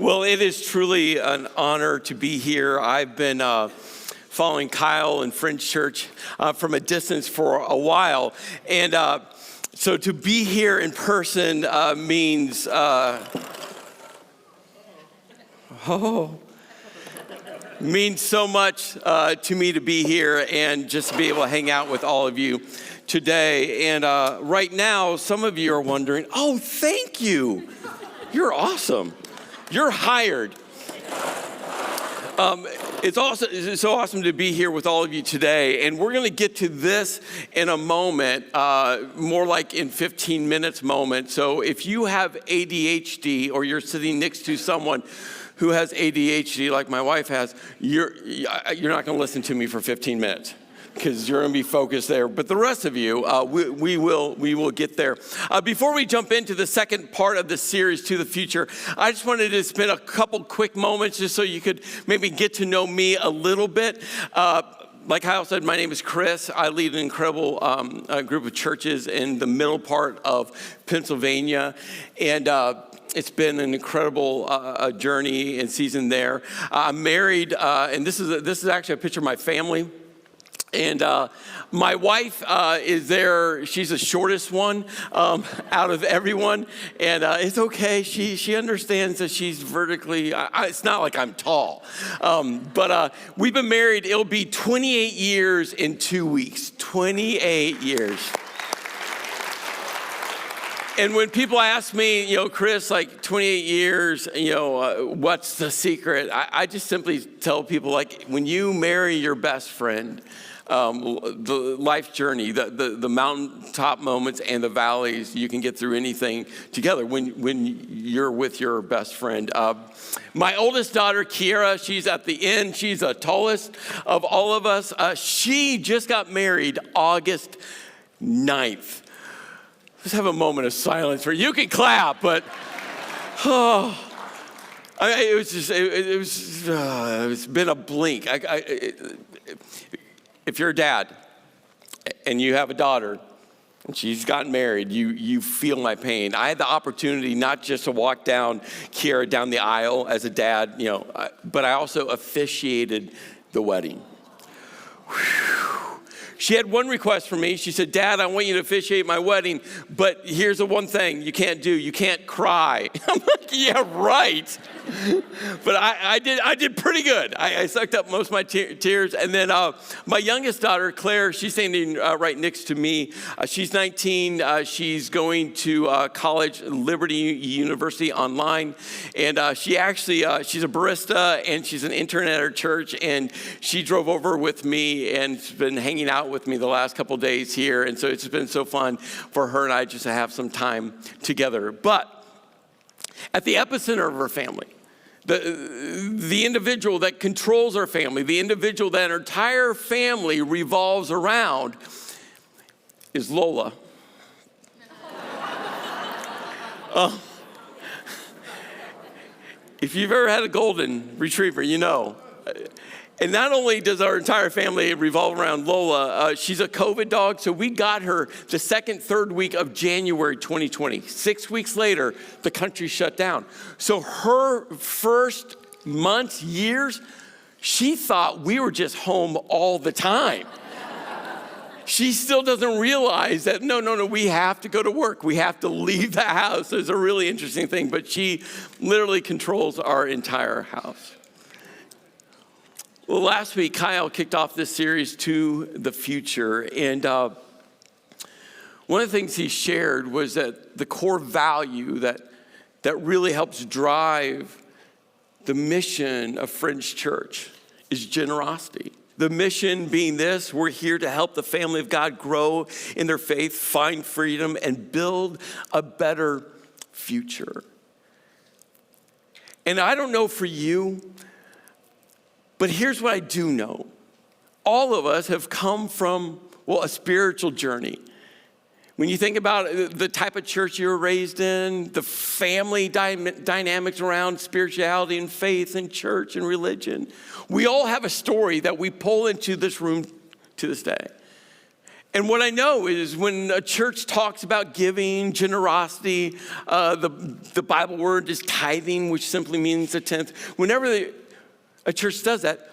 Well, it is truly an honor to be here. I've been following Kyle and Fringe Church from a distance for a while. And so to be here in person means, means so much to me to be here and just to be able to hang out with all of you today. And right now, some of you are wondering, oh, thank you. You're awesome. You're hired. It's so awesome to be here with all of you today. And we're going to get to this in a moment, more like in 15 minutes moment. So if you have ADHD or you're sitting next to someone who has ADHD like my wife has, you're not going to listen to me for 15 minutes. Because you're going to be focused there. But the rest of you, we will get there. Before we jump into the second part of the series, To the Future, I just wanted to spend a couple quick moments just so you could maybe get to know me a little bit. Like Kyle said, my name is Chris. I lead an incredible group of churches in the middle part of Pennsylvania. And it's been an incredible journey and season there. I'm married, and this is actually a picture of my family. And my wife is there. She's the shortest one out of everyone. And it's okay. She understands that she's vertically, it's not like I'm tall. But we've been married. It'll be 28 years in 2 weeks. 28 years. And when people ask me, Chris, like 28 years, what's the secret? I just simply tell people, like, when you marry your best friend, the life journey, the mountaintop moments and the valleys, you can get through anything together when you're with your best friend. My oldest daughter, Kiera, she's at the end. She's the tallest of all of us. She just got married August 9th. Let's have a moment of silence for you. Can clap, but it's been a blink. If you're a dad and you have a daughter and she's gotten married, you feel my pain. I had the opportunity not just to walk Kiera down the aisle as a dad, but I also officiated the wedding. Whew. She had one request for me. She said, Dad, I want you to officiate my wedding, but here's the one thing you can't do. You can't cry. I'm like, yeah, right. But I did pretty good. I sucked up most of my tears. And then my youngest daughter, Claire, she's standing right next to me. She's 19. She's going to college, Liberty University online. And she's a barista, and she's an intern at her church. And she drove over with me and has been hanging out with me the last couple days here. And so it's been so fun for her and I just to have some time together. But at the epicenter of her family, the individual that controls our family, the individual that our entire family revolves around is Lola. If you've ever had a golden retriever, you know. And not only does our entire family revolve around Lola, she's a COVID dog, so we got her the third week of January 2020. 6 weeks later, the country shut down. So her first months, years, she thought we were just home all the time. She still doesn't realize that, no, we have to go to work. We have to leave the house. It's a really interesting thing, but she literally controls our entire house. Well, last week, Kyle kicked off this series, To the Future. And one of the things he shared was that the core value that really helps drive the mission of Fringe Church is generosity. The mission being this: we're here to help the family of God grow in their faith, find freedom, and build a better future. And I don't know for you, but here's what I do know. All of us have come from, a spiritual journey. When you think about the type of church you were raised in, the family dynamics around spirituality and faith and church and religion, we all have a story that we pull into this room to this day. And what I know is when a church talks about giving, generosity, the Bible word is tithing, which simply means a tenth. Whenever a church does that,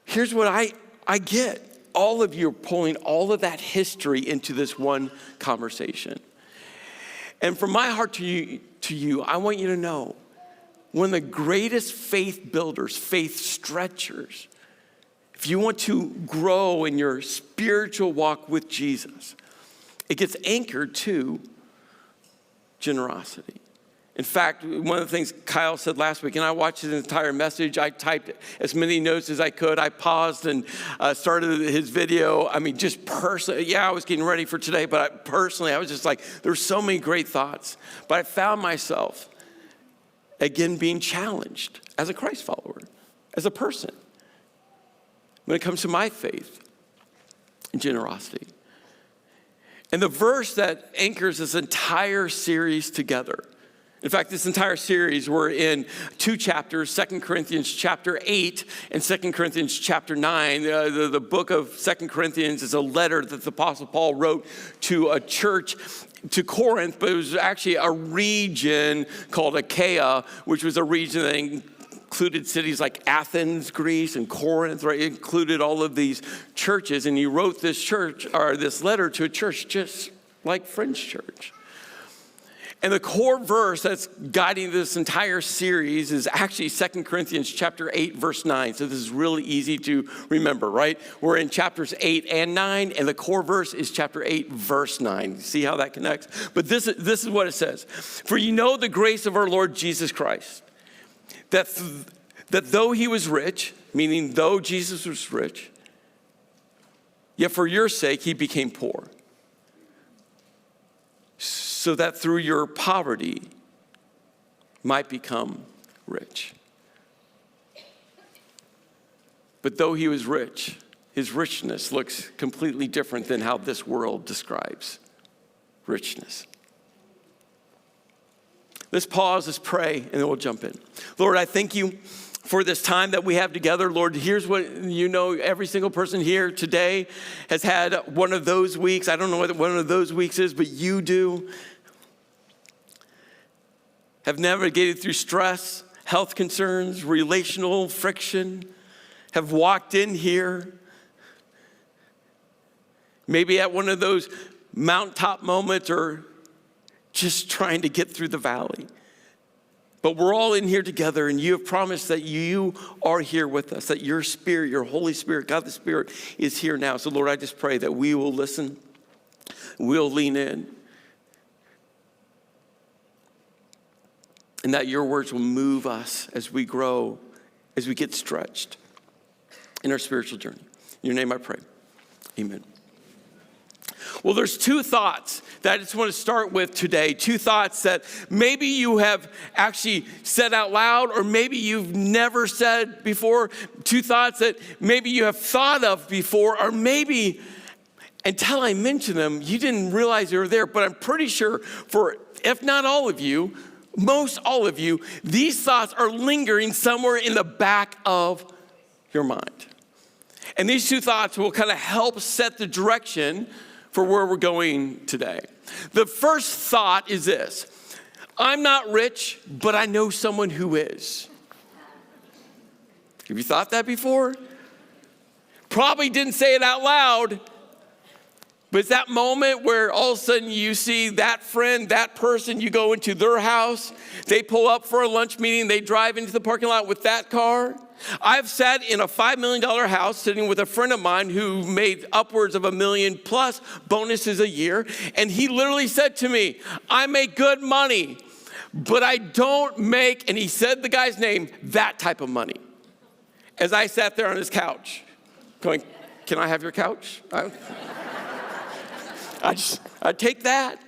here's what I get. All of you are pulling all of that history into this one conversation. And from my heart to you, I want you to know, one of the greatest faith builders, faith stretchers, if you want to grow in your spiritual walk with Jesus, it gets anchored to generosity. In fact, one of the things Kyle said last week, and I watched his entire message, I typed as many notes as I could. I paused and started his video. I mean, just personally, I was getting ready for today, but personally, I was just like, there's so many great thoughts. But I found myself, again, being challenged as a Christ follower, as a person, when it comes to my faith and generosity. And the verse that anchors this entire series together, in fact, this entire series, we're in 2 chapters, 2 Corinthians chapter 8 and 2 Corinthians chapter 9. The book of 2 Corinthians is a letter that the Apostle Paul wrote to a church, to Corinth, but it was actually a region called Achaia, which was a region that included cities like Athens, Greece, and Corinth, right? It included all of these churches, and he wrote this letter to a church just like Friends Church. And the core verse that's guiding this entire series is actually 2 Corinthians chapter 8, verse 9. So this is really easy to remember, right? We're in chapters 8 and 9, and the core verse is chapter 8, verse 9. See how that connects? But this is what it says. For you know the grace of our Lord Jesus Christ, that though he was rich, meaning though Jesus was rich, yet for your sake he became poor, so that through your poverty might become rich. But though he was rich, his richness looks completely different than how this world describes richness. Let's pause, let's pray, and then we'll jump in. Lord, I thank you for this time that we have together. Lord, here's what you know, every single person here today has had one of those weeks. I don't know what one of those weeks is, but you do. Have navigated through stress, health concerns, relational friction, have walked in here, maybe at one of those mountaintop moments or just trying to get through the valley. But we're all in here together, and you have promised that you are here with us, that your Spirit, your Holy Spirit, God the Spirit, is here now. So Lord, I just pray that we will listen, we'll lean in, and that your words will move us as we grow, as we get stretched in our spiritual journey. In your name I pray, amen. Well, there's 2 thoughts that I just want to start with today. 2 thoughts that maybe you have actually said out loud, or maybe you've never said before. 2 thoughts that maybe you have thought of before, or maybe until I mentioned them, you didn't realize they were there. But I'm pretty sure for, if not all of you, most all of you, these thoughts are lingering somewhere in the back of your mind. And these 2 thoughts will kind of help set the direction for where we're going today. The first thought is this: I'm not rich, but I know someone who is. Have you thought that before? Probably didn't say it out loud, but it's that moment where all of a sudden you see that friend, that person, you go into their house, they pull up for a lunch meeting, they drive into the parking lot with that car. I've sat in a $5 million house sitting with a friend of mine who made upwards of $1 million plus bonuses a year. And he literally said to me, I make good money, but I don't make, and he said the guy's name, that type of money. As I sat there on his couch going, can I have your couch? I'd take that.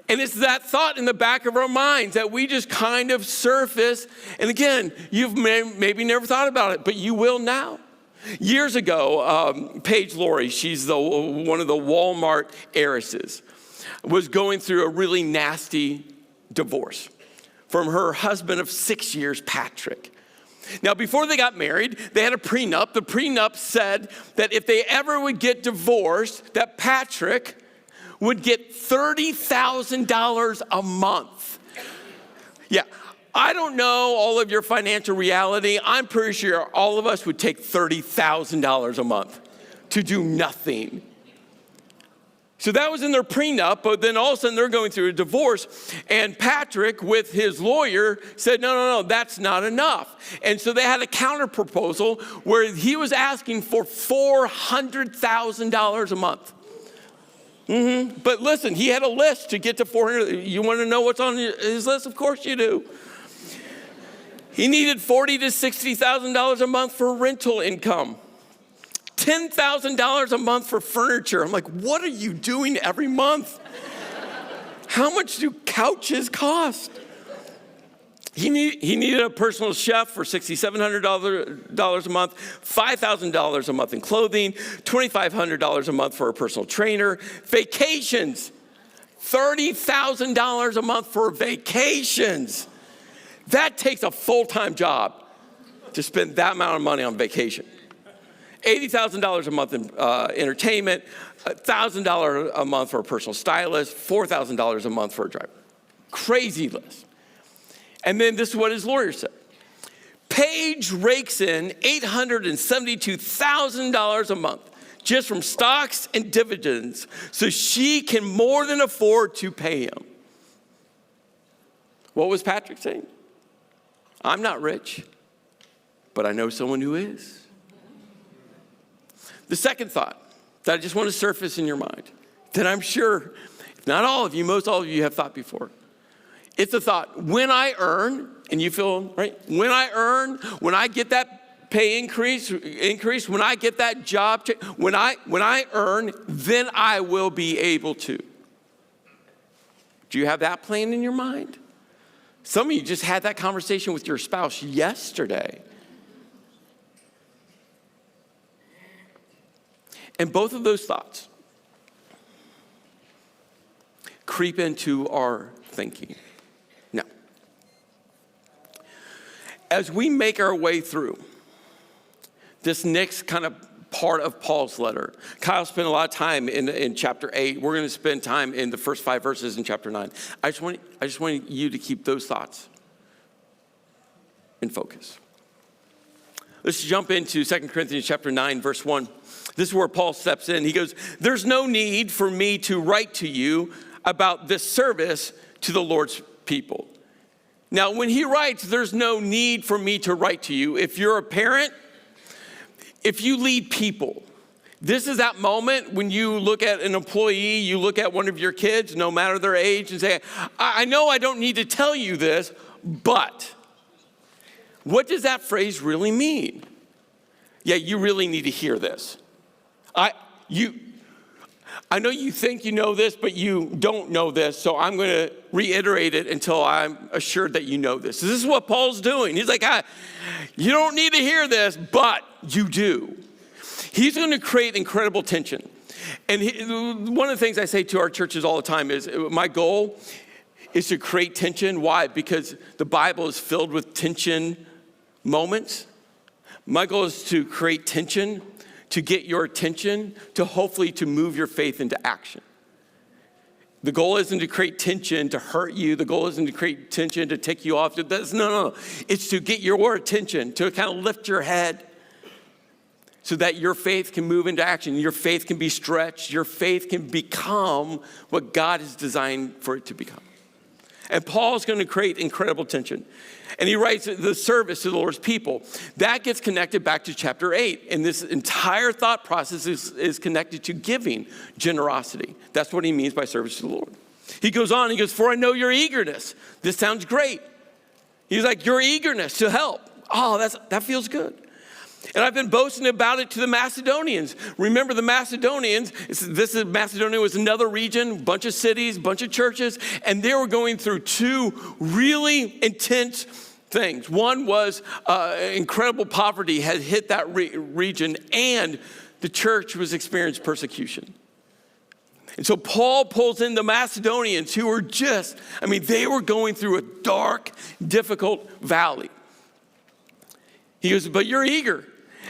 And it's that thought in the back of our minds that we just kind of surface. And again, you've maybe never thought about it, but you will now. Years ago, Paige Laurie, she's one of the Walmart heiresses, was going through a really nasty divorce from her husband of 6 years, Patrick. Now, before they got married, they had a prenup. The prenup said that if they ever would get divorced, that Patrick would get $30,000 a month. Yeah, I don't know all of your financial reality. I'm pretty sure all of us would take $30,000 a month to do nothing. So that was in their prenup, but then all of a sudden they're going through a divorce, and Patrick, with his lawyer, said, no, that's not enough. And so they had a counter proposal where he was asking for $400,000 a month. But listen, he had a list to get to 400. You want to know what's on his list? Of course you do. He needed $40,000 to $60,000 a month for rental income. $10,000 a month for furniture. I'm like, what are you doing every month? How much do couches cost? He needed a personal chef for $6,700 a month, $5,000 a month in clothing, $2,500 a month for a personal trainer, vacations, $30,000 a month for vacations. That takes a full-time job to spend that amount of money on vacation. $80,000 a month in entertainment, $1,000 a month for a personal stylist, $4,000 a month for a driver. Crazy list. And then this is what his lawyer said. Paige rakes in $872,000 a month just from stocks and dividends so she can more than afford to pay him. What was Patrick saying? I'm not rich, but I know someone who is. The second thought that I just want to surface in your mind, that I'm sure, if not all of you, most all of you have thought before. It's the thought, when I earn, and you feel, right? When I earn, when I get that pay increase, when I get that job, when I earn, then I will be able to. Do you have that plan in your mind? Some of you just had that conversation with your spouse yesterday. And both of those thoughts creep into our thinking. Now, as we make our way through this next kind of part of Paul's letter, Kyle spent a lot of time in chapter 8. We're going to spend time in the first 5 verses in chapter 9. I just want you to keep those thoughts in focus. Let's jump into 2 Corinthians chapter 9, verse 1. This is where Paul steps in. He goes, there's no need for me to write to you about this service to the Lord's people. Now, when he writes, there's no need for me to write to you. If you're a parent, if you lead people, this is that moment when you look at an employee, you look at one of your kids, no matter their age, and say, I know I don't need to tell you this, but what does that phrase really mean? Yeah, you really need to hear this. I know you think you know this, but you don't know this, so I'm going to reiterate it until I'm assured that you know this. This is what Paul's doing. He's like, you don't need to hear this, but you do. He's going to create incredible tension. And one of the things I say to our churches all the time is my goal is to create tension. Why? Because the Bible is filled with tension moments. My goal is to create tension, to get your attention, to hopefully to move your faith into action. The goal isn't to create tension to hurt you. The goal isn't to create tension to take you off. No. It's to get your attention, to kind of lift your head so that your faith can move into action. Your faith can be stretched. Your faith can become what God has designed for it to become. And Paul's going to create incredible tension. And he writes the service to the Lord's people. That gets connected back to chapter 8. And this entire thought process is connected to giving, generosity. That's what he means by service to the Lord. He goes on, he goes, for I know your eagerness. This sounds great. He's like, your eagerness to help. Oh, that feels good. And I've been boasting about it to the Macedonians. Remember the Macedonians, Macedonia was another region, bunch of cities, bunch of churches, and they were going through 2 really intense things. One was incredible poverty had hit that region, and the church was experiencing persecution. And so Paul pulls in the Macedonians who were they were going through a dark, difficult valley. He goes, but you're eager.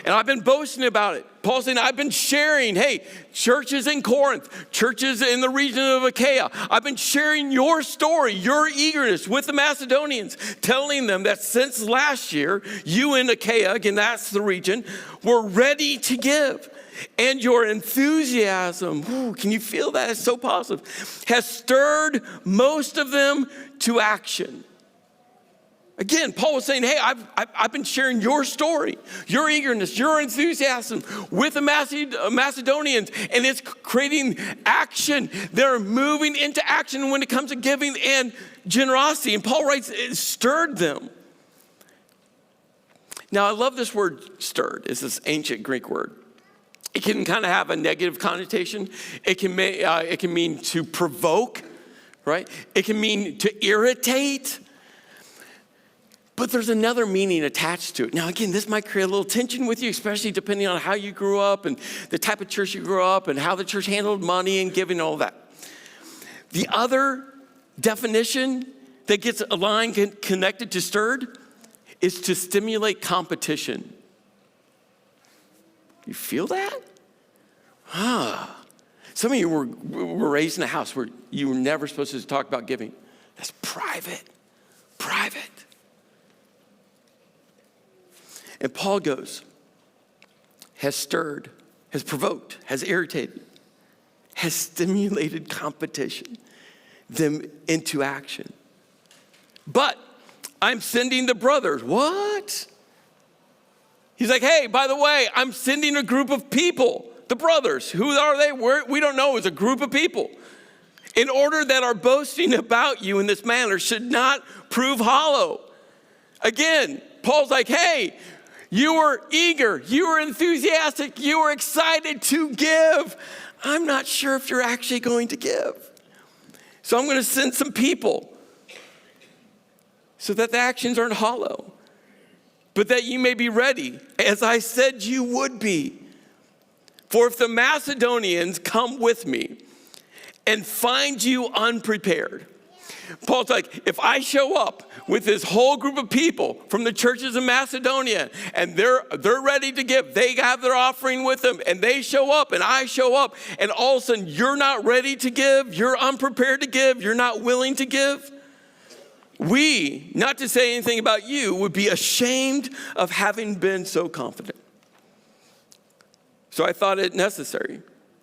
And I've been boasting about it. Paul's saying, I've been sharing, hey, churches in Corinth, churches in the region of Achaia. I've been sharing your story, your eagerness with the Macedonians, telling them that since last year, you in Achaia, again, that's the region, were ready to give. And your enthusiasm, can you feel that? It's so positive, has stirred most of them to action. Again, Paul was saying, hey, I've been sharing your story, your eagerness, your enthusiasm with the Macedonians, and it's creating action. They're moving into action when it comes to giving and generosity. And Paul writes, it stirred them. Now, I love this word stirred. It's this ancient Greek word. It can kind of have a negative connotation. It can mean to provoke, right? It can mean to irritate. But there's another meaning attached to it. Now, again, this might create a little tension with you, especially depending on how you grew up and the type of church you grew up and how the church handled money and giving and all that. The other definition that gets a line connected to stirred is to stimulate competition. You feel that? Some of you were raised in a house where you were never supposed to talk about giving. That's private. And Paul goes, has stirred, has provoked, has irritated, has stimulated competition, them into action. But I'm sending the brothers. What? He's like, hey, by the way, I'm sending a group of people, the brothers. Who are they? We don't know. It's a group of people. In order that our boasting about you in this manner should not prove hollow. Again, Paul's like, hey, you were eager, you were enthusiastic, you were excited to give. I'm not sure if you're actually going to give. So I'm going to send some people so that the actions aren't hollow, but that you may be ready, as I said you would be. For if the Macedonians come with me and find you unprepared, Paul's like, if I show up with this whole group of people from the churches in Macedonia and they're ready to give, they have their offering with them and they show up and I show up and all of a sudden you're not ready to give, you're unprepared to give, you're not willing to give, we, not to say anything about you, would be ashamed of having been so confident. So I thought it necessary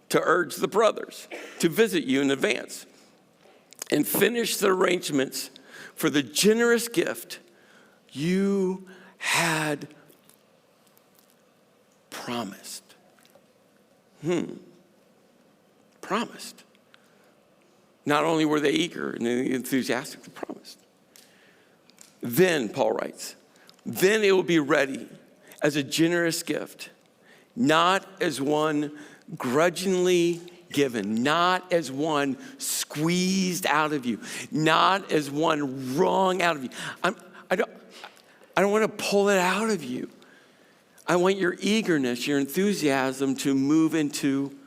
to urge the brothers to visit you in advance and finish the arrangements for the generous gift you had promised. Promised. Not only were they eager and enthusiastic, they promised. Then, Paul writes, then it will be ready as a generous gift, not as one grudgingly given, not as one squeezed out of you, not as one wrung out of you. I don't want to pull it out of you. I want your eagerness, your enthusiasm to move into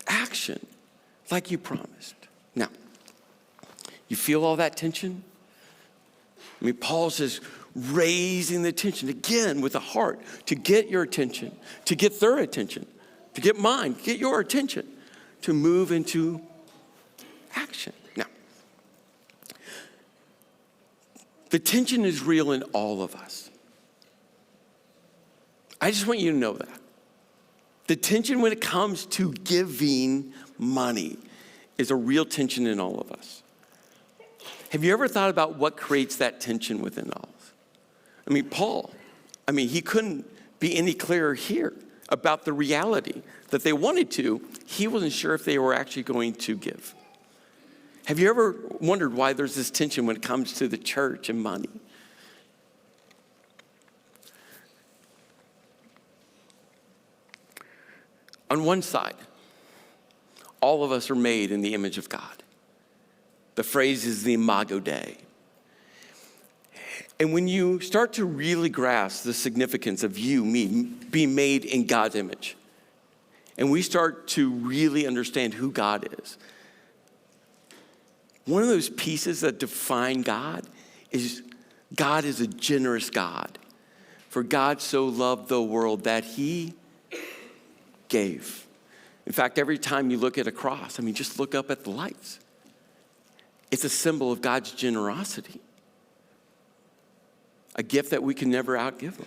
action like you promised. Now, you feel all that tension? I mean, Paul says, raising the tension again with the heart to get your attention, to get their attention, to get mine, get your attention, to move into action. Now, the tension is real in all of us. I just want you to know that. The tension when it comes to giving money is a real tension in all of us. Have you ever thought about what creates that tension within all of us? I mean, Paul, he couldn't be any clearer here about the reality that they wanted to. He wasn't sure if they were actually going to give. Have you ever wondered why there's this tension when it comes to the church and money? On one side, all of us are made in the image of God. The phrase is the Imago Dei. And when you start to really grasp the significance of you, me, being made in God's image, and we start to really understand who God is, one of those pieces that define God is a generous God. For God so loved the world that he gave. In fact, every time you look at a cross, just look up at the lights. It's a symbol of God's generosity. A gift that we can never outgive him.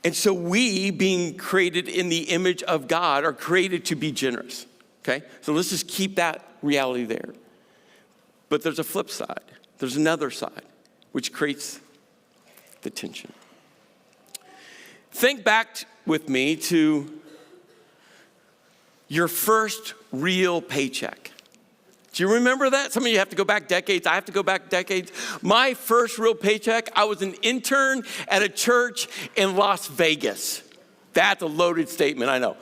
And so we, being created in the image of God, are created to be generous. Okay? So let's just keep that reality there. But there's a flip side. There's another side, which creates the tension. Think back with me to your first real paycheck. Do you remember that? Some of you have to go back decades. I have to go back decades. My first real paycheck, I was an intern at a church in Las Vegas. That's a loaded statement, I know.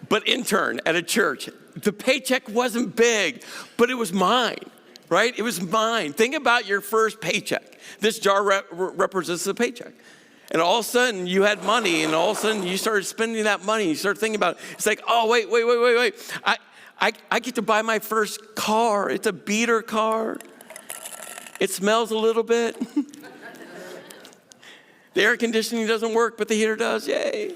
But intern at a church. The paycheck wasn't big, but it was mine, right? It was mine. Think about your first paycheck. This jar represents the paycheck. And all of a sudden, you had money, and all of a sudden, you started spending that money. You started thinking about it. It's like, oh, wait. I get to buy my first car. It's a beater car. It smells a little bit. The air conditioning doesn't work, but the heater does. Yay.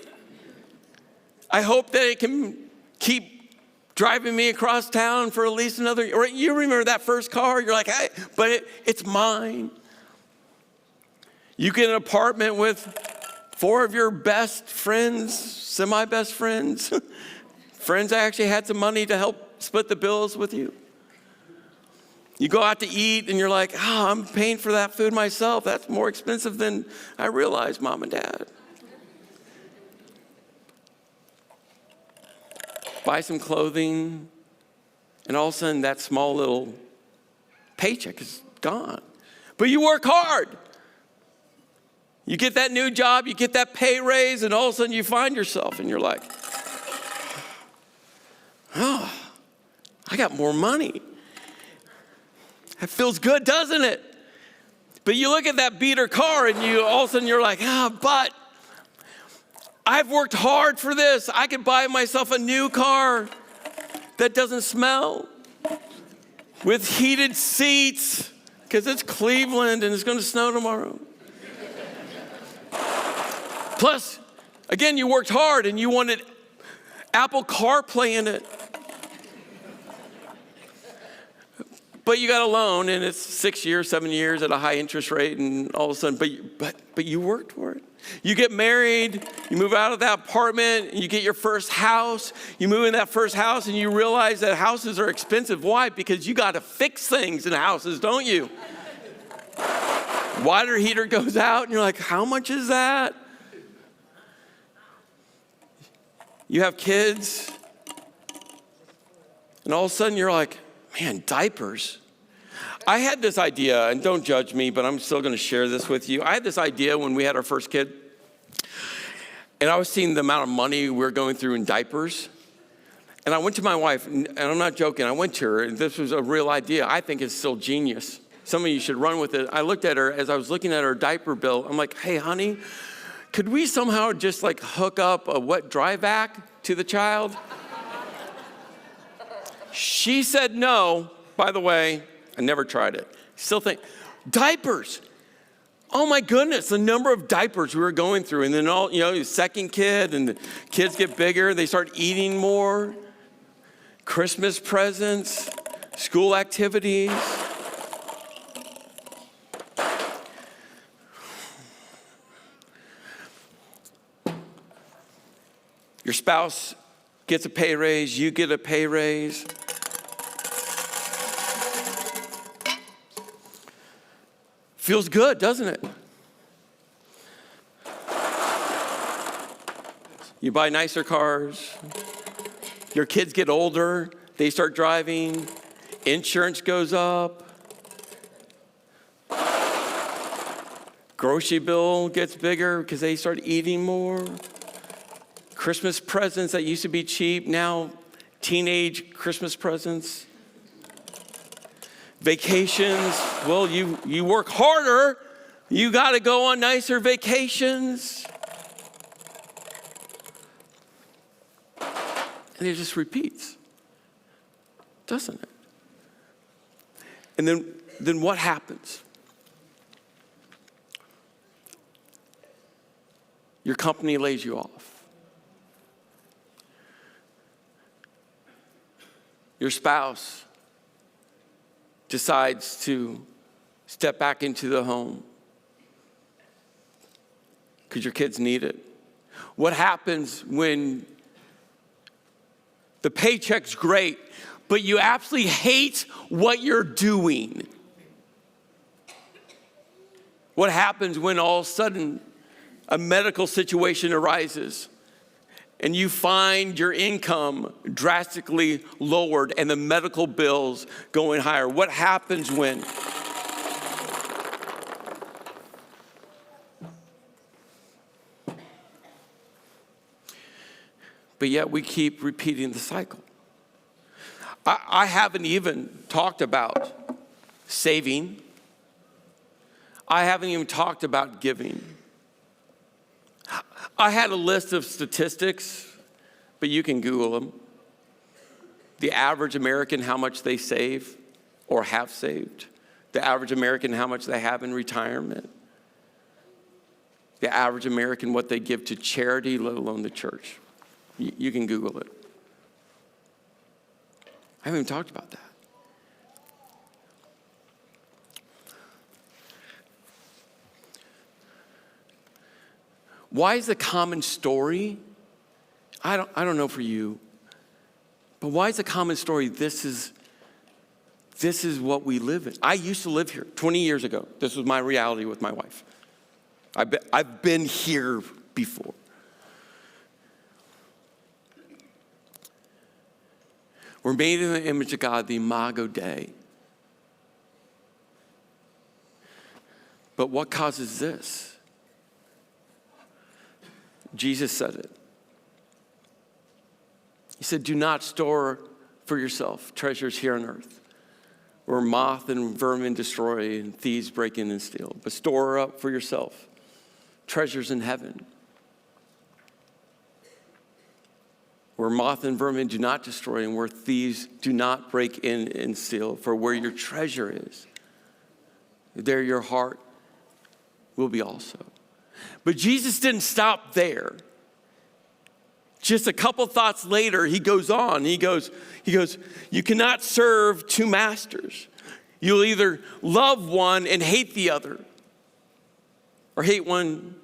I hope that it can keep driving me across town for at least another year. You remember that first car? You're like, hey, but it's mine. You get an apartment with 4 of your best friends, semi-best friends, friends that actually had some money to help split the bills with you. You go out to eat and you're like, I'm paying for that food myself. That's more expensive than I realized, Mom and Dad. Buy some clothing, and all of a sudden that small little paycheck is gone. But you work hard. You get that new job, you get that pay raise, and all of a sudden you find yourself and you're like, I got more money. That feels good, doesn't it? But you look at that beater car and all of a sudden you're like, but I've worked hard for this. I could buy myself a new car that doesn't smell, with heated seats, because it's Cleveland and it's going to snow tomorrow. Plus, again, you worked hard and you wanted Apple CarPlay in it. But you got a loan and it's 6 years, 7 years at a high interest rate, and all of a sudden, but you worked for it. You get married, you move out of that apartment, you get your first house, you move in that first house and you realize that houses are expensive. Why? Because you got to fix things in houses, don't you? Water heater goes out and you're like, how much is that? You have kids, and all of a sudden you're like, man, diapers. I had this idea, and don't judge me, but I'm still going to share this with you. I had this idea when we had our first kid, and I was seeing the amount of money we were going through in diapers. And I went to my wife, and I'm not joking, I went to her, and this was a real idea. I think it's still genius. Some of you should run with it. I looked at her, as I was looking at her diaper bill, I'm like, hey, honey, could we somehow just like hook up a wet dry vac to the child? She said no. By the way, I never tried it. Still think, diapers. Oh my goodness, the number of diapers we were going through. And then the second kid, and the kids get bigger, they start eating more. Christmas presents, school activities. Your spouse gets a pay raise, you get a pay raise. Feels good, doesn't it? You buy nicer cars. Your kids get older. They start driving. Insurance goes up. Grocery bill gets bigger because they start eating more. Christmas presents that used to be cheap, now teenage Christmas presents. Vacations, well, you work harder, you got to go on nicer vacations. And it just repeats, doesn't it? And then what happens? Your company lays you off. Your spouse decides to step back into the home because your kids need it. What happens when the paycheck's great, but you absolutely hate what you're doing? What happens when all of a sudden a medical situation arises and you find your income drastically lowered and the medical bills going higher? What happens when? But yet we keep repeating the cycle. I haven't even talked about saving. I haven't even talked about giving. I had a list of statistics, but you can Google them. The average American, how much they save or have saved. The average American, how much they have in retirement. The average American, what they give to charity, let alone the church. You can Google it. I haven't even talked about that. Why is the common story? I don't know for you, but why is the common story? This is what we live in. I used to live here 20 years ago. This was my reality with my wife. I've been here before. We're made in the image of God, the Imago Dei. But what causes this? Jesus said it. He said, do not store for yourself treasures here on earth, where moth and vermin destroy and thieves break in and steal. But store up for yourself treasures in heaven, where moth and vermin do not destroy and where thieves do not break in and steal. For where your treasure is, there your heart will be also. But Jesus didn't stop there. Just a couple thoughts later, he goes on. He goes, you cannot serve two masters. You'll either love one and hate the other, or hate one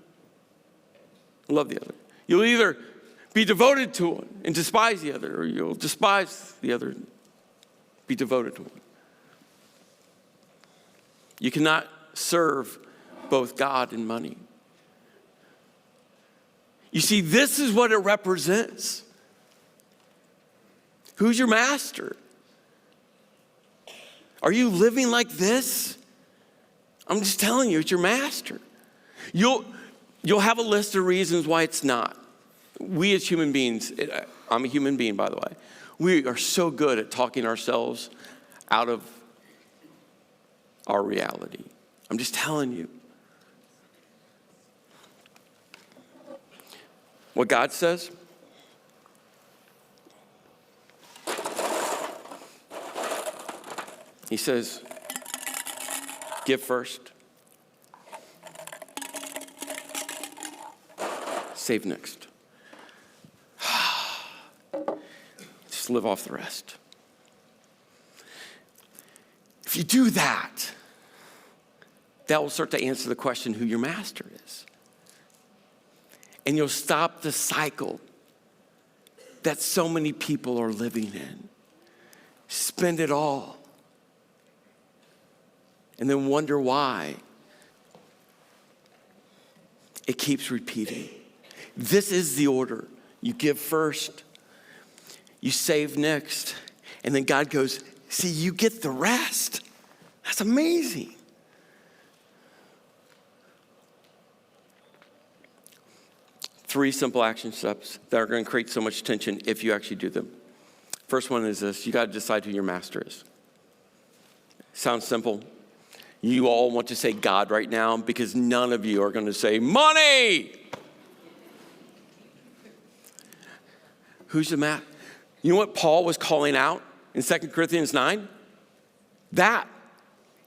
and love the other. You'll either be devoted to one and despise the other, or you'll despise the other and be devoted to one. You cannot serve both God and money. You see, this is what it represents. Who's your master? Are you living like this? I'm just telling you, it's your master. You'll have a list of reasons why it's not. We as human beings, I'm a human being, by the way, we are so good at talking ourselves out of our reality. I'm just telling you. What God says, he says, give first, save next. Just live off the rest. If you do that, that will start to answer the question who your master is. And you'll stop the cycle that so many people are living in. Spend it all. And then wonder why it keeps repeating. This is the order. You give first, you save next, and then God goes, see, you get the rest. That's amazing. Three simple action steps that are going to create so much tension if you actually do them. First one is this: you got to decide who your master is. Sounds simple. You all want to say God right now because none of you are going to say money. Who's the master? You know what Paul was calling out in 2 Corinthians 9? That.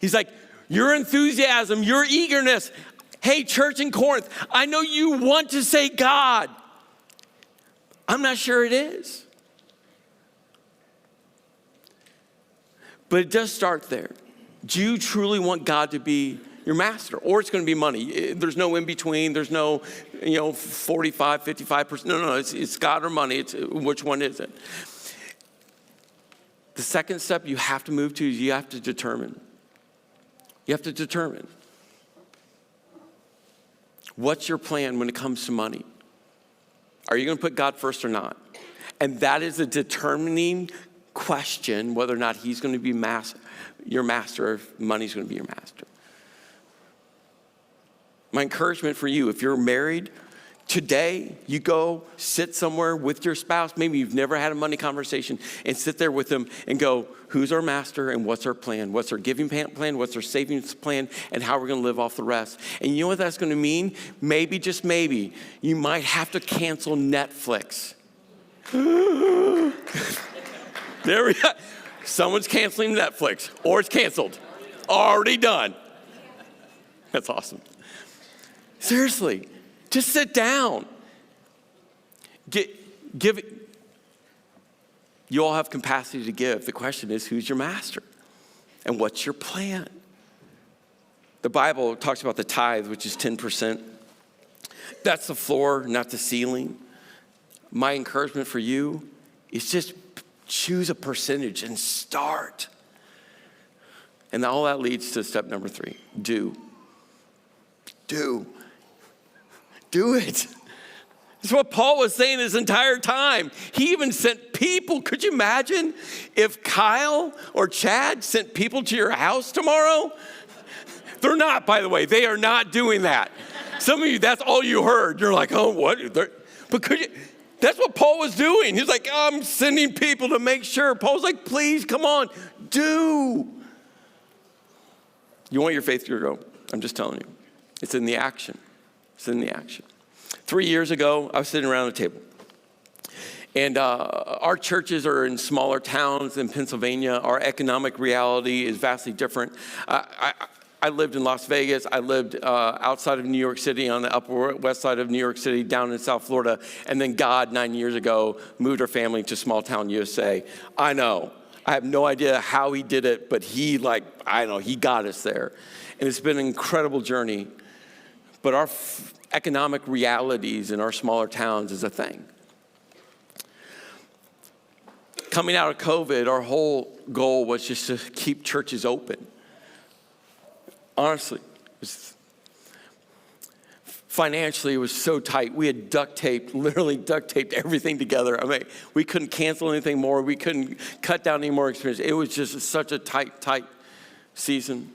He's like, your enthusiasm, your eagerness, Hey, church in Corinth, I know you want to say God. I'm not sure it is. But it does start there. Do you truly want God to be your master? Or it's going to be money. There's no in between. There's no, 45, 55%. No, it's God or money. It's which one is it? The second step you have to move to is you have to determine. You have to determine. What's your plan when it comes to money? Are you going to put God first or not? And that is a determining question whether or not he's going to be your master or if money's going to be your master. My encouragement for you, if you're married, today you go sit somewhere with your spouse. Maybe you've never had a money conversation, and sit there with them and go, who's our master and what's our plan? What's our giving plan? What's our savings plan? And how we're going to live off the rest? And you know what that's going to mean? Maybe, just maybe, you might have to cancel Netflix. There we go. Someone's canceling Netflix, or it's canceled. Already done. That's awesome. Seriously, just sit down. Give it. You all have capacity to give. The question is, who's your master? And what's your plan? The Bible talks about the tithe, which is 10%. That's the floor, not the ceiling. My encouragement for you is just choose a percentage and start. And all that leads to step number 3, do. Do it. That's what Paul was saying his entire time. He even sent people. Could you imagine if Kyle or Chad sent people to your house tomorrow? They're not, by the way. They are not doing that. Some of you, that's all you heard. You're like, oh, what? But could you? That's what Paul was doing. He's like, I'm sending people to make sure. Paul's like, please, come on, do. You want your faith to grow? I'm just telling you. It's in the action. It's in the action. 3 years ago, I was sitting around a table. And our churches are in smaller towns in Pennsylvania. Our economic reality is vastly different. I lived in Las Vegas. I lived outside of New York City on the upper west side of New York City, down in South Florida. And then God, 9 years ago, moved our family to small town USA. I know. I have no idea how he did it, but he got us there. And it's been an incredible journey. But our economic realities in our smaller towns is a thing. Coming out of COVID, our whole goal was just to keep churches open. Honestly, financially, it was so tight. We had literally duct taped everything together. I mean, we couldn't cancel anything more. We couldn't cut down any more expenses. It was just such a tight season.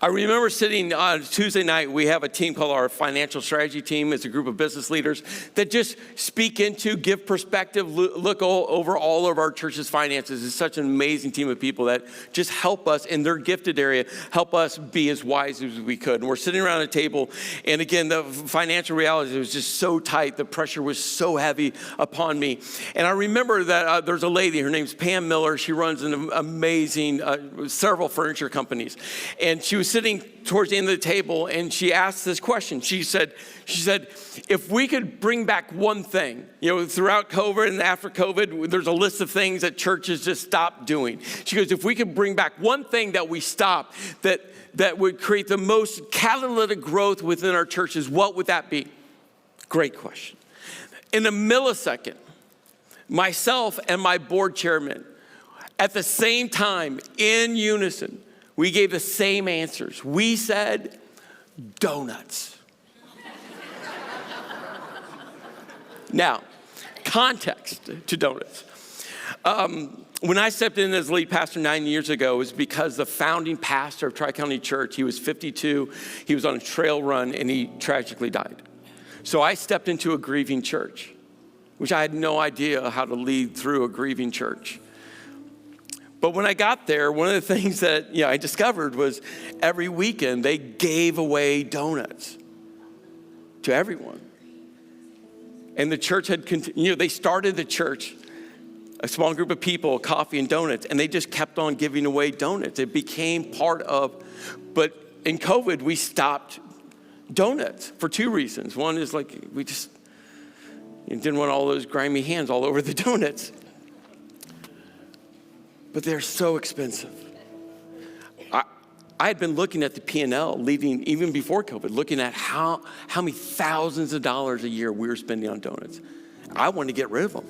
I remember sitting on Tuesday night, we have a team called our financial strategy team. It's a group of business leaders that just speak into, give perspective, look over all of our church's finances. It's such an amazing team of people that just help us in their gifted area, help us be as wise as we could. And we're sitting around a table, and again, the financial reality was just so tight. The pressure was so heavy upon me. And I remember that there's a lady, her name's Pam Miller. She runs an amazing, several furniture companies. And she was sitting towards the end of the table, and she asked this question. She said, if we could bring back one thing, throughout COVID and after COVID, there's a list of things that churches just stopped doing. She goes, if we could bring back one thing that we stopped that would create the most catalytic growth within our churches, what would that be? Great question. In a millisecond, myself and my board chairman, at the same time, in unison, we gave the same answers. We said, donuts. Now, context to donuts. When I stepped in as lead pastor 9 years ago, it was because the founding pastor of Tri-County Church, he was 52, he was on a trail run, and he tragically died. So I stepped into a grieving church, which I had no idea how to lead through a grieving church. But when I got there, one of the things that I discovered was every weekend they gave away donuts to everyone. And the church had continued, they started the church, a small group of people, coffee and donuts, and they just kept on giving away donuts. It became part of, but in COVID, we stopped donuts for two reasons. One is like we just didn't want all those grimy hands all over the donuts. But they're so expensive. I had been looking at the P&L leading, even before COVID, looking at how many thousands of dollars a year we were spending on donuts. I wanted to get rid of them.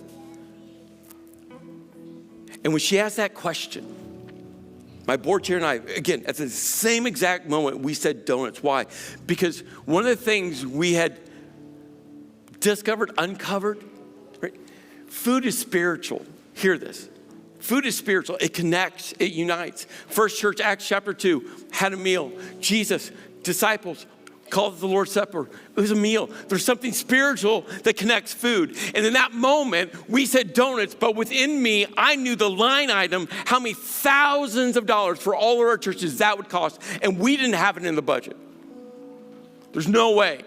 And when she asked that question, my board chair and I, again, at the same exact moment, we said donuts. Why? Because one of the things we had uncovered, right? Food is spiritual. Hear this. Food is spiritual. It connects. It unites. First Church, Acts chapter 2, had a meal. Jesus, disciples, called it the Lord's Supper. It was a meal. There's something spiritual that connects food. And in that moment, we said donuts, but within me, I knew the line item, how many thousands of dollars for all of our churches that would cost. And we didn't have it in the budget. There's no way.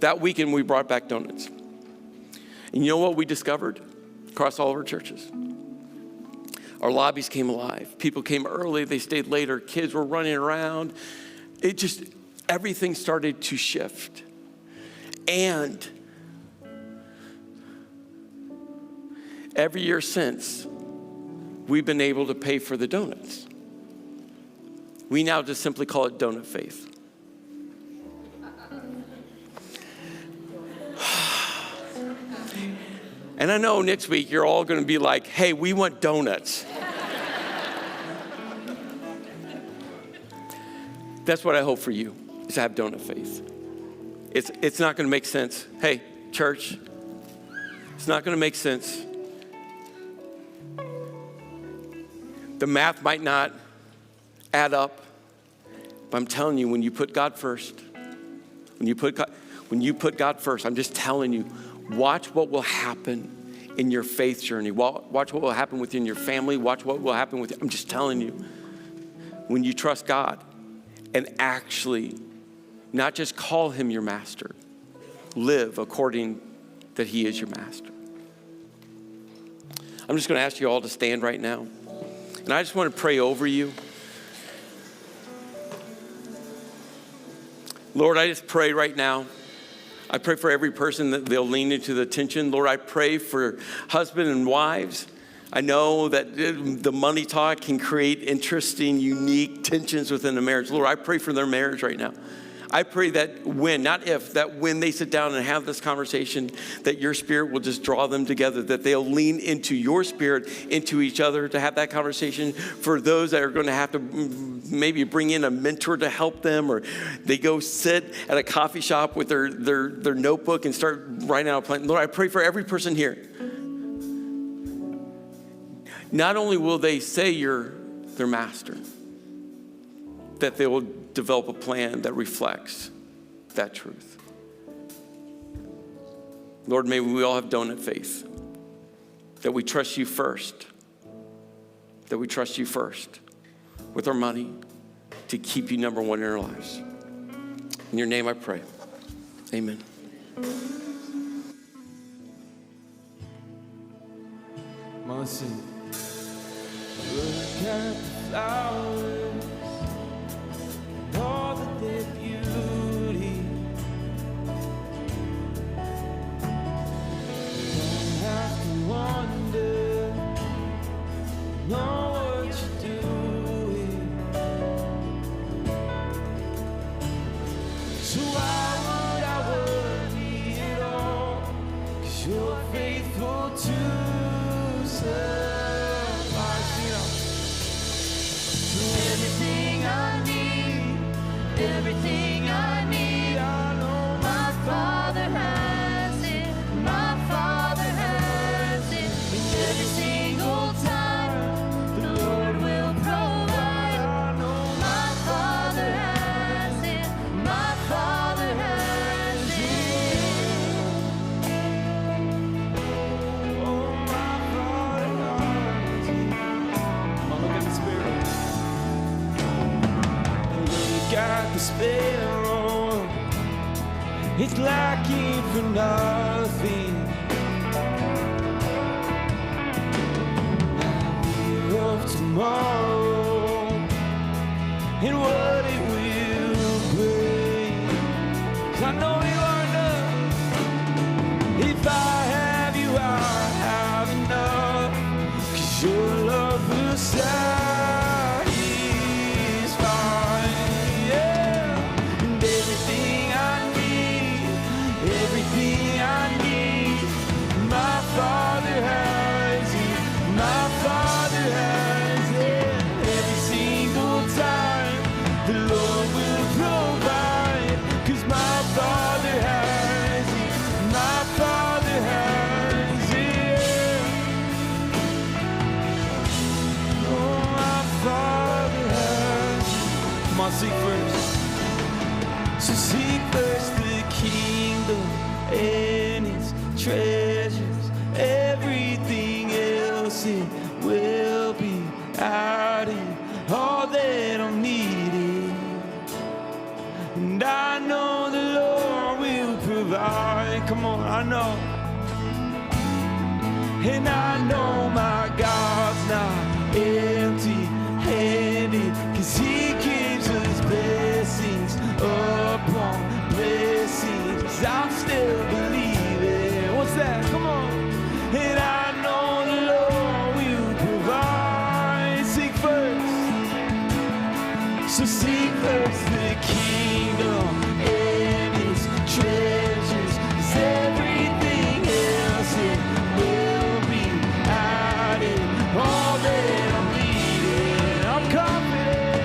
That weekend, we brought back donuts. And you know what we discovered? Across all of our churches. Our lobbies came alive. People came early, they stayed later. Kids were running around. Everything started to shift. And every year since, we've been able to pay for the donuts. We now just simply call it donut faith. And I know next week you're all going to be like, hey, we want donuts. That's what I hope for you, is to have donut faith. It's not going to make sense. Hey, church, it's not going to make sense. The math might not add up, but I'm telling you, when you put God first, when you put God first, I'm just telling you, watch what will happen in your faith journey. Watch what will happen within your family. Watch what will happen with you. I'm just telling you, when you trust God and actually not just call him your master, live according that he is your master. I'm just going to ask you all to stand right now. And I just want to pray over you. Lord, I just pray right now. I pray for every person that they'll lean into the tension. Lord, I pray for husband and wives. I know that the money talk can create interesting, unique tensions within a marriage. Lord, I pray for their marriage right now. I pray that when they sit down and have this conversation, that your spirit will just draw them together, that they'll lean into your spirit, into each other to have that conversation. For those that are going to have to maybe bring in a mentor to help them, or they go sit at a coffee shop with their notebook and start writing out a plan. Lord, I pray for every person here. Not only will they say you're their master, that they will develop a plan that reflects that truth. Lord, may we all have donut faith, that we trust you first, with our money to keep you number one in our lives. In your name I pray, amen. Listen. Look at the flowers, all that their beauty. Don't have to wonder, know what you're doing. So why would I worry at all? 'Cause you're faithful to serve. Everything I need, I know my Father has it. My Father has it. And every single time, the Lord will provide. I know my Father has it. My Father has it. Oh, my Father has it. Come on, look at the Spirit. Got the sparrow, it's lacking for nothing. Now the of tomorrow, and what it will bring. 'Cause I know you are enough. If I have you, I have enough. 'Cause your love will satisfy, yeah. And everything I need, my Father has it. My Father has it. Every single time the Lord will provide. 'Cause my Father has it. My Father has it. Oh, my Father has it. Come on, seek first. So seek first the kingdom and its treasures. Everything else it will be added. All that I'm needing. And I know the Lord will provide. Come on, I know. And I know my God's not empty-handed. 'Cause he gives us blessings upon blessings. I'm still believing. What's that? Come on. And I know the Lord will provide. Seek first. So seek first the kingdom and its treasures. 'Cause everything else it will be added. All that I'm needing, I'm confident.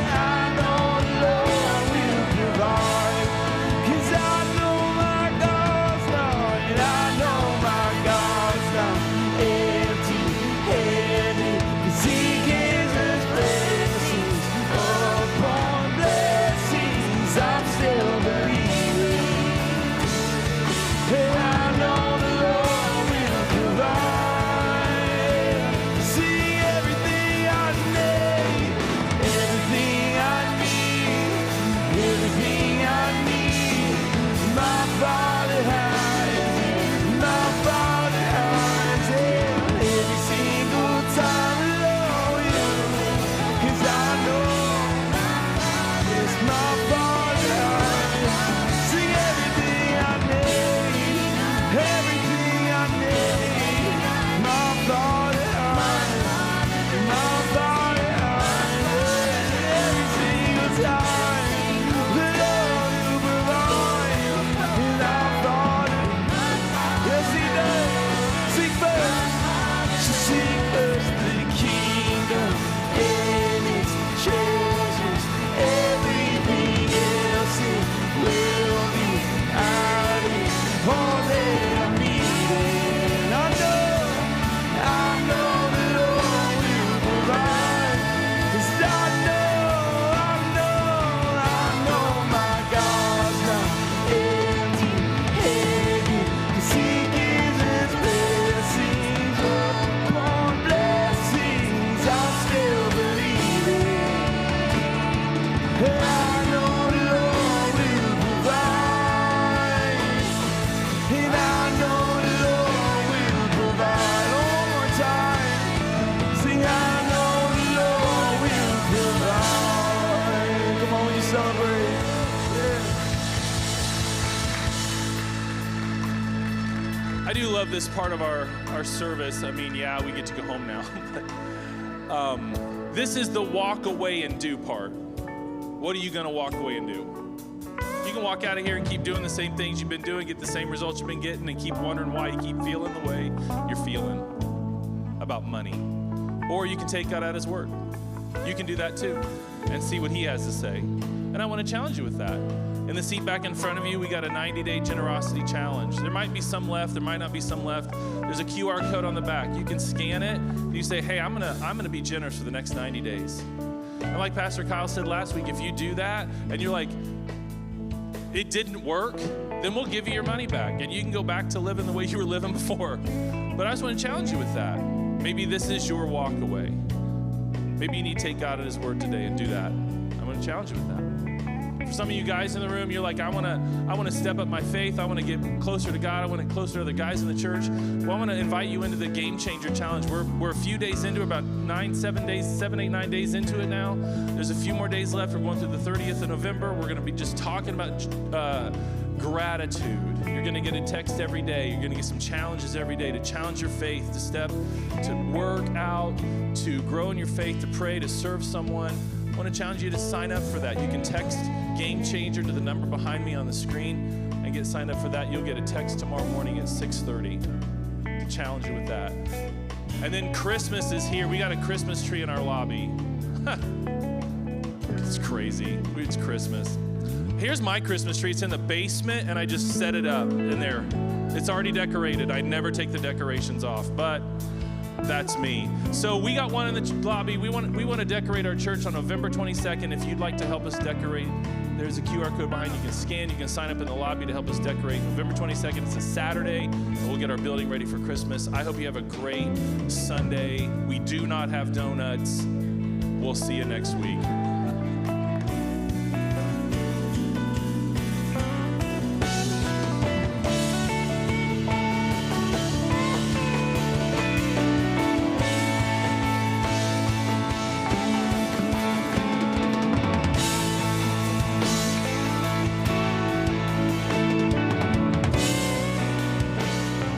I know the Lord will provide. 'Cause I know my God's not, and I know my God's not empty-handed. 'Cause he gives us blessings upon blessings. I'm still believing. And I know the Lord will provide. See everything I need, everything I need, everything I need. My Father has it. My Father has it. Every single time I love you. 'Cause I know it's my Father has it. See everything I need, everything I need. My Father has it. My Father has it. Every single time the Lord will provide. And our Father, yes he does. Seek first, so seek first the kingdom and its treasures. Everything else it will be added. All that I'm needing, I know the Lord will provide. 'Cause I know my God's not empty-handed. 'Cause he gives us blessings upon blessings. I'm still believing. And I know the Lord will provide. And I know the Lord will provide. One more time. Sing, I know the Lord will provide. Come on, will you celebrate? I do love this part of our service. I mean, yeah, we get to go home now. But this is the walk away and do part. What are you going to walk away and do? You can walk out of here and keep doing the same things you've been doing, get the same results you've been getting, and keep wondering why you keep feeling the way you're feeling about money. Or you can take God at his word. You can do that too and see what he has to say. And I want to challenge you with that. In the seat back in front of you, we got a 90-day generosity challenge. There might be some left, there might not be some left. There's a QR code on the back. You can scan it. You say, hey, I'm gonna be generous for the next 90 days. And like Pastor Kyle said last week, if you do that and you're like, it didn't work, then we'll give you your money back and you can go back to living the way you were living before. But I just want to challenge you with that. Maybe this is your walk away. Maybe you need to take God at his word today and do that. I'm going to challenge you with that. For some of you guys in the room, you're like, I want to step up my faith. I want to get closer to God. I want to get closer to the guys in the church. Well, I want to invite you into the Game Changer Challenge. We're a few days into it, about 7, 8, 9 days into it now. There's a few more days left. We're going through the 30th of November. We're going to be just talking about gratitude. You're going to get a text every day. You're going to get some challenges every day to challenge your faith, to step, to work out, to grow in your faith, to pray, to serve someone. I want to challenge you to sign up for that. You can text Game Changer to the number behind me on the screen and get signed up for that. You'll get a text tomorrow morning at 6:30 to challenge you with that. And then Christmas is here. We got a Christmas tree in our lobby. It's crazy. It's Christmas. Here's my Christmas tree. It's in the basement, and I just set it up in there. It's already decorated. I never take the decorations off, but that's me. So we got one in the lobby. We want to decorate our church on November 22nd. If you'd like to help us decorate, there's a QR code behind you. You can scan. You can sign up in the lobby to help us decorate. November 22nd, it's a Saturday, and we'll get our building ready for Christmas. I hope you have a great Sunday. We do not have donuts. We'll see you next week.